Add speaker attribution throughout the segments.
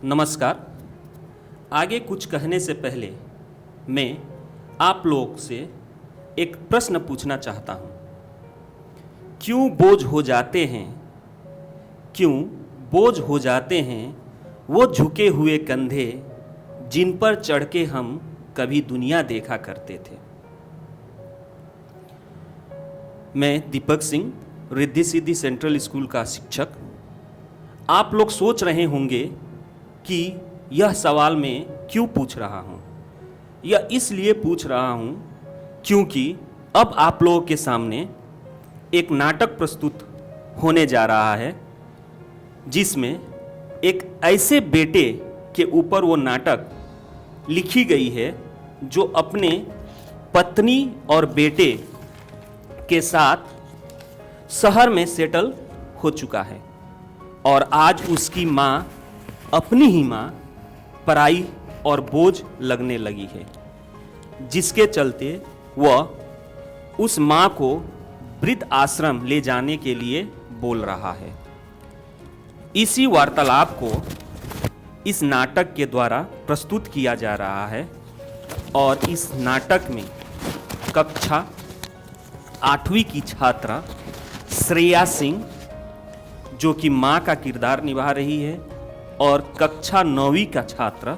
Speaker 1: नमस्कार। आगे कुछ कहने से पहले मैं आप लोग से एक प्रश्न पूछना चाहता हूँ। क्यों बोझ हो जाते हैं, क्यों बोझ हो जाते हैं वो झुके हुए कंधे जिन पर चढ़ के हम कभी दुनिया देखा करते थे। मैं दीपक सिंह, रिद्धि सिद्धि सेंट्रल स्कूल का शिक्षक। आप लोग सोच रहे होंगे कि यह सवाल मैं क्यों पूछ रहा हूँ। यह इसलिए पूछ रहा हूँ क्योंकि अब आप लोगों के सामने एक नाटक प्रस्तुत होने जा रहा है, जिसमें एक ऐसे बेटे के ऊपर वो नाटक लिखी गई है जो अपने पत्नी और बेटे के साथ शहर में सेटल हो चुका है और आज उसकी माँ, अपनी ही माँ, पराई और बोझ लगने लगी है, जिसके चलते वह उस माँ को वृद्ध आश्रम ले जाने के लिए बोल रहा है। इसी वार्तालाप को इस नाटक के द्वारा प्रस्तुत किया जा रहा है और इस नाटक में कक्षा 8वीं की छात्रा श्रेया सिंह, जो कि माँ का किरदार निभा रही है, और कक्षा 9वीं का छात्र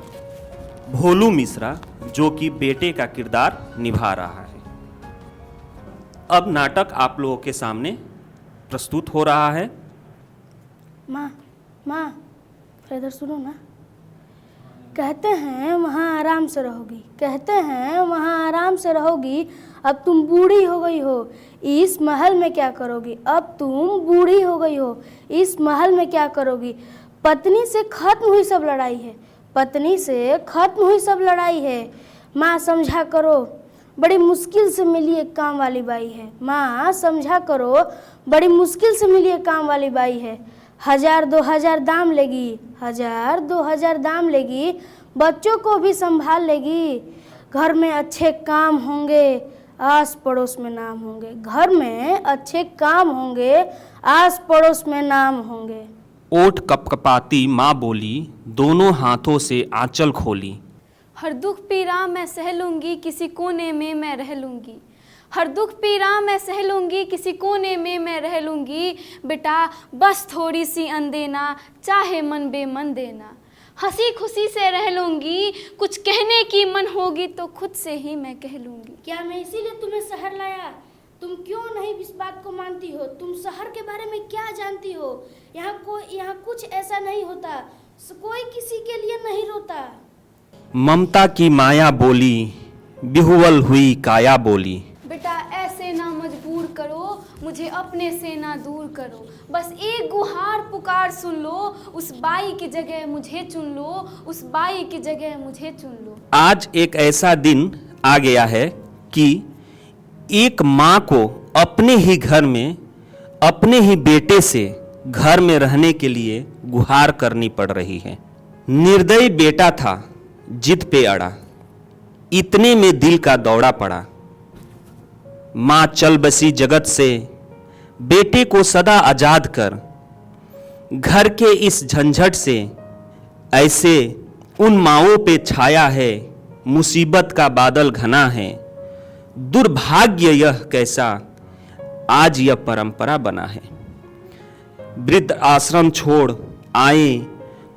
Speaker 1: भोलू मिश्रा, जो कि बेटे का किरदार निभा रहा है। अब नाटक आप लोगों के सामने प्रस्तुत हो रहा है।
Speaker 2: माँ, इधर सुनो ना। कहते हैं वहाँ आराम से रहोगी, कहते हैं वहाँ आराम से रहोगी। अब तुम बूढ़ी हो गई हो, इस महल में क्या करोगी? अब तुम बूढ़ी हो गई हो, इस महल में क्या करोगी? पत्नी से खत्म हुई सब लड़ाई है, पत्नी से खत्म हुई सब लड़ाई है। माँ समझा करो, बड़ी मुश्किल से मिली एक काम वाली बाई है। माँ समझा करो, बड़ी मुश्किल से मिली एक काम वाली बाई है। 1000-2000 दाम लेगी, 1000-2000 दाम लेगी, बच्चों को भी संभाल लेगी। घर में अच्छे काम होंगे, आस पड़ोस में नाम होंगे। घर में अच्छे काम होंगे, आस पड़ोस में नाम होंगे।
Speaker 1: ओठ कपकपाती माँ बोली, दोनों हाथों से आंचल खोली।
Speaker 3: हर दुख पीड़ा मैं सह लूँगी, किसी कोने में मैं रह लूँगी। हर दुख पीड़ा मैं सह लूँगी, किसी कोने में मैं रह लूँगी। बेटा बस थोड़ी सी अनदेना, चाहे मन बेमन देना। हंसी खुशी से रह लूँगी, कुछ कहने की मन होगी तो खुद से ही मैं कह लूँगी।
Speaker 2: क्या मैं इसीलिए तुम्हें शहर लाया? तुम क्यों नहीं इस बात को मानती हो? तुम शहर के बारे में क्या जानती हो? यहाँ कुछ ऐसा नहीं होता, कोई किसी के लिए नहीं रोता।
Speaker 1: ममता की माया बोली, बिहुवल हुई काया बोली।
Speaker 3: बेटा ऐसे ना मजबूर करो, मुझे अपने से ना दूर करो। बस एक गुहार पुकार सुन लो, उस बाई की जगह मुझे चुन लो, उस बाई की जगह मुझे चुन लो।
Speaker 1: आज एक ऐसा दिन आ गया है कि एक माँ को अपने ही घर में अपने ही बेटे से घर में रहने के लिए गुहार करनी पड़ रही है। निर्दयी बेटा था, जिद पे अड़ा, इतने में दिल का दौड़ा पड़ा। माँ चल बसी जगत से, बेटे को सदा आजाद कर। घर के इस झंझट से ऐसे उन माँओं पे छाया है, मुसीबत का बादल घना है। दुर्भाग्य यह कैसा, आज यह परंपरा बना है। वृद्ध आश्रम छोड़ आए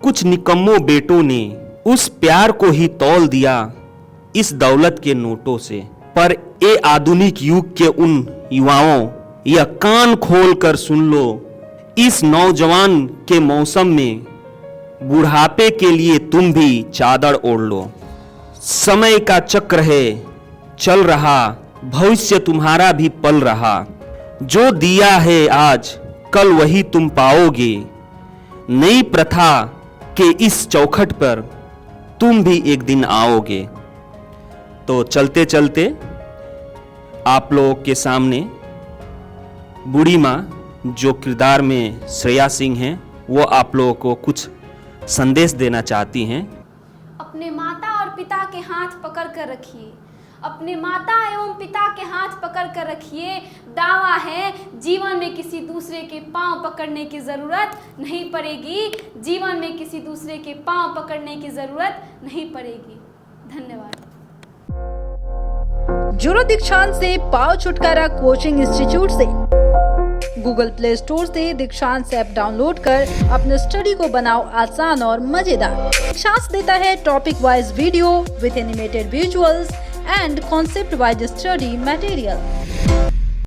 Speaker 1: कुछ निकम्मों बेटों ने, उस प्यार को ही तौल दिया इस दौलत के नोटों से। पर ए आधुनिक युग के उन युवाओं, यह कान खोल कर सुन लो, इस नौजवान के मौसम में बुढ़ापे के लिए तुम भी चादर ओढ़ लो। समय का चक्र है चल रहा, भविष्य तुम्हारा भी पल रहा। जो दिया है आज, कल वही तुम पाओगे। नई प्रथा के इस चौखट पर तुम भी एक दिन आओगे। तो चलते चलते आप लोगों के सामने बूढ़ी माँ, जो किरदार में श्रेया सिंह हैं, वो आप लोगों को कुछ संदेश देना चाहती हैं।
Speaker 3: अपने माता और पिता के हाथ पकड़ कर रखिए, अपने माता एवं पिता के हाथ पकड़ कर रखिए। दावा है जीवन में किसी दूसरे के पांव पकड़ने की ज़रूरत नहीं पड़ेगी। जीवन में किसी दूसरे के पांव पकड़ने की ज़रूरत नहीं पड़ेगी। धन्यवाद।
Speaker 4: जुड़ो दीक्षांत से पाओ छुटकारा कोचिंग इंस्टीट्यूट से। गूगल प्ले स्टोर से दीक्षांत ऐप डाउनलोड कर अपने स्टडी को बनाओ आसान और मजेदार। दीक्षांत देता है topic wise video with animated visuals and concept wise study material.